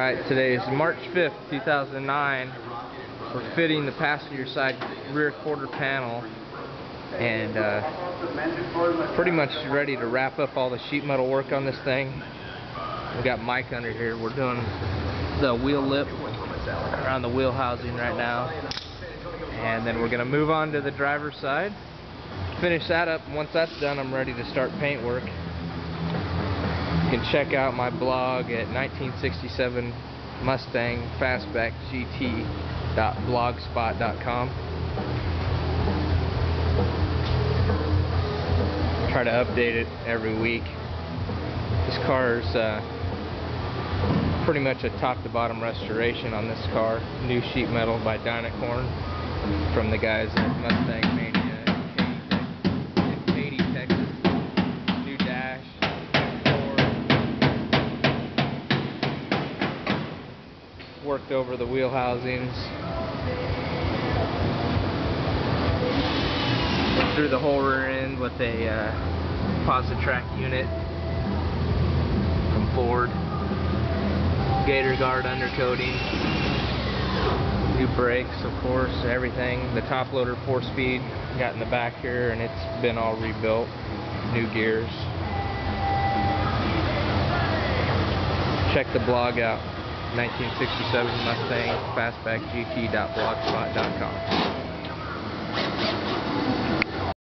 Alright, today is March 5th, 2009. We're fitting the passenger side rear quarter panel and pretty much ready to wrap up all the sheet metal work on this thing. We got Mike under here. We're doing the wheel lip around the wheel housing right now, and then we're going to move on to the driver's side, finish that up, and once that's done I'm ready to start paint work. You can check out my blog at 1967 Mustang fastback GT.blogspot.com. Try to update it every week. This car is pretty much a top to bottom restoration on this car. New sheet metal by Dynacorn from the guys at Mustang Mania in Katy, Texas. New dash, door, worked over the wheel housings, through the whole rear end with a Positrack unit from Ford. Gator guard undercoating, new brakes, of course, everything. The top loader 4-speed got in the back here, and it's been all rebuilt. New gears. Check the blog out, 1967 Mustang fastback GT.blogspot.com.